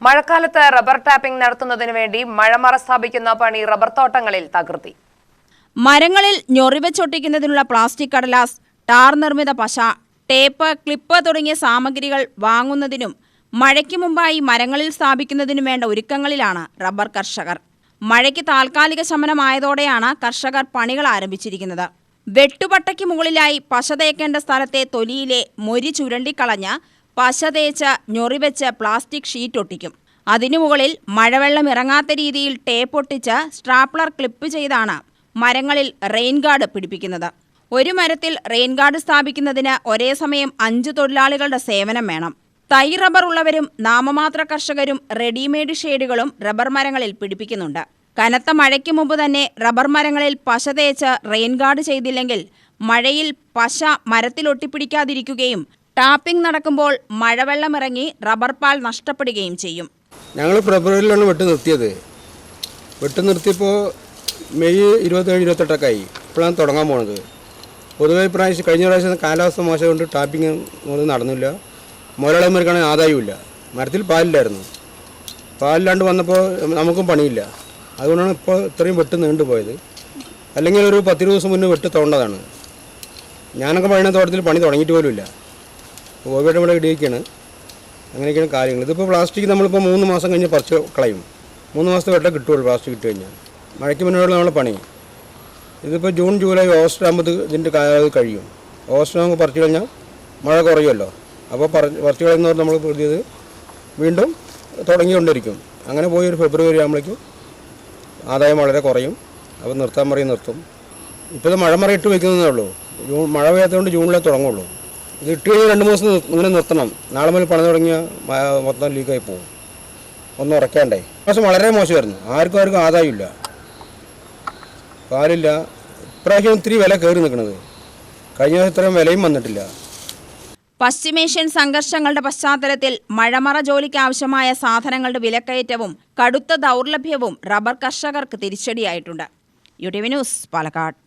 മഴക്കാലത്ത് rubber tapping നടത്തുന്നതിനു വേണ്ടി മഴമറ സ്ഥാപിക്കുന്ന പണി റബ്ബർ തോട്ടങ്ങളിൽ തകൃതി. മരങ്ങളിൽ ഞൊറിവെച്ചൊട്ടിക്കുന്നതിനുള്ള പ്ലാസ്റ്റിക് കടലാസ്, ടാർ നിർമ്മിത പശ, ടേപ്പ്, ക്ലിപ്പ് തുടങ്ങിയ സാമഗ്രികൾ വാങ്ങുന്നതിനും മഴയ്ക്ക് മുമ്പായി മരങ്ങളിൽ സ്ഥാപിക്കുന്നതിനും വേണ്ട ഒരുക്കങ്ങളിലാണ് റബ്ബർ കർഷകർ. മഴയ്ക്ക് താൽക്കാലിക ശമനമായതോടെയാണ് കർഷകർ പണികൾ ആരംഭിച്ചിരിക്കുന്നത്. വെട്ടുപട്ടയ്ക്ക് മുകളിലായി പശ തേക്കേണ്ട സ്ഥലത്തെ തൊലിയിലെ മൊരി ചുരണ്ടിക്കളഞ്ഞ് പശ തേച്ച് ഞൊറിവെച്ച് പ്ലാസ്റ്റിക് ഷീറ്റ് ഒട്ടിക്കും. അതിനു മുകളിൽ മഴവെള്ളം ഇറങ്ങാത്ത രീതിയിൽ ടേപ്പ് ഒട്ടിച്ച് സ്ട്രാപ്ലർ ക്ലിപ്പ് ചെയ്താണ് മരങ്ങളിൽ റെയിൻ ഗാർഡ് പിടിപ്പിക്കുന്നത്. ഒരു മരത്തിൽ റെയിൻ ഗാർഡ് സ്ഥാപിക്കുന്നതിന് ഒരേ സമയം 5 തൊഴിലാളികളുടെ സേവനം വേണം. തൈ റബ്ബർ ഉള്ളവരും നാമമാത്ര കർഷകരും റെഡിമെയ്ഡ് ഷെയ്ഡുകളും റബ്ബർ മരങ്ങളിൽ പിടിപ്പിക്കുന്നുണ്ട്. കനത്ത മഴയ്ക്ക് മുമ്പ് തന്നെ റബ്ബർ മരങ്ങളിൽ പശ തേച്ച് റെയിൻ ഗാർഡ് ചെയ്തില്ലെങ്കിൽ മഴയിൽ പശ മരത്തിൽ ഒട്ടിപ്പിടിക്കാതിരിക്കുകയും ടാപ്പിംഗ് നടക്കുമ്പോൾ മഴവെള്ളം ഇറങ്ങി റബ്ബർ പാൽ നഷ്ടപ്പെടുകയും ചെയ്യും. ഞങ്ങൾ ഫെബ്രുവരിയിലാണ് വെട്ട് നിർത്തിയപ്പോൾ മെയ് 27-28 ആയി. ഇപ്പോഴാണ് തുടങ്ങാൻ പോകുന്നത്. പൊതുവെ കഴിഞ്ഞ പ്രാവശ്യം കാലാവസ്ഥ മോശം കൊണ്ട് ടാപ്പിംഗ് നടന്നില്ല. മുതലാളിമാർക്കാണെങ്കിൽ ആദായമില്ല. മരത്തിൽ പാലില്ലായിരുന്നു. പാലില്ലാണ്ട് വന്നപ്പോൾ നമുക്കും പണിയില്ല. അതുകൊണ്ടാണ് ഇപ്പോൾ ഇത്രയും വെട്ട് നീണ്ടുപോയത്. അല്ലെങ്കിൽ ഒരു 10 ദിവസം മുന്നേ വെട്ട് തോണ്ടതാണ്. ഞാനൊക്കെ പണിയുന്ന തോട്ടത്തിൽ പണി തുടങ്ങിയിട്ട് പോലുമില്ല. കോവിഡ് ഇവിടെ ഇടിയൊക്കെയാണ്. അങ്ങനെയൊക്കെയാണ് കാര്യങ്ങൾ. ഇതിപ്പോൾ പ്ലാസ്റ്റിക് നമ്മളിപ്പോൾ 3 മാസം കഴിഞ്ഞ് പറിച്ച് കളയും. 3 മാസത്തെ വെട്ടം കിട്ടുള്ളൂ പ്ലാസ്റ്റിക് ഇട്ട് കഴിഞ്ഞാൽ. മഴയ്ക്ക് മുന്നോട്ടുള്ള നമ്മളെ പണി. ഇതിപ്പോൾ ജൂൺ, ജൂലൈ, ഓഗസ്റ്റ് ആകുമ്പോൾ ഇതിൻ്റെ കാലാവധി കഴിയും. ഓഗസ്റ്റ് നമുക്ക് പറിച്ചു കഴിഞ്ഞാൽ മഴ കുറയുമല്ലോ. അപ്പോൾ പറിച്ചു കളയുന്നവർ നമ്മൾ പുതിയത് വീണ്ടും തുടങ്ങിക്കൊണ്ടിരിക്കും. അങ്ങനെ പോയി ഒരു ഫെബ്രുവരി ആകുമ്പോഴേക്കും ആദായം വളരെ കുറയും. അപ്പോൾ നിർത്താൻ നിർത്തും. ഇപ്പോൾ മഴമറ ഇട്ട് വയ്ക്കുന്നതേ ഉള്ളൂ. മഴ പെയ്യാത്തതുകൊണ്ട് ജൂണിലേ തുടങ്ങുള്ളൂ. ഇത് ഇട്ട് കഴിഞ്ഞാൽ 2 മാസം ഇങ്ങനെ നിർത്തണം. നാളെ മുതൽ പണി തുടങ്ങിയാൽ മൊത്തം ലീക്കായി പോകും. ഒന്നും ഉറക്കാണ്ടേ. മാസം വളരെ മോശമായിരുന്നു. ആർക്കും ആദായമില്ല. പാലില്ല. ഇപ്രാവശ്യം ഇത്തിരി വില കയറി നിൽക്കുന്നത്. കഴിഞ്ഞ ദിവസം ഇത്രയും വിലയും വന്നിട്ടില്ല. പശ്ചിമേഷ്യൻ സംഘർഷങ്ങളുടെ പശ്ചാത്തലത്തിൽ മഴമറ ജോലിക്ക് ആവശ്യമായ സാധനങ്ങളുടെ വിലക്കയറ്റവും കടുത്ത ദൗർലഭ്യവും റബ്ബർ കർഷകർക്ക് തിരിച്ചടിയായിട്ടുണ്ട്. UTV news, Palakkad.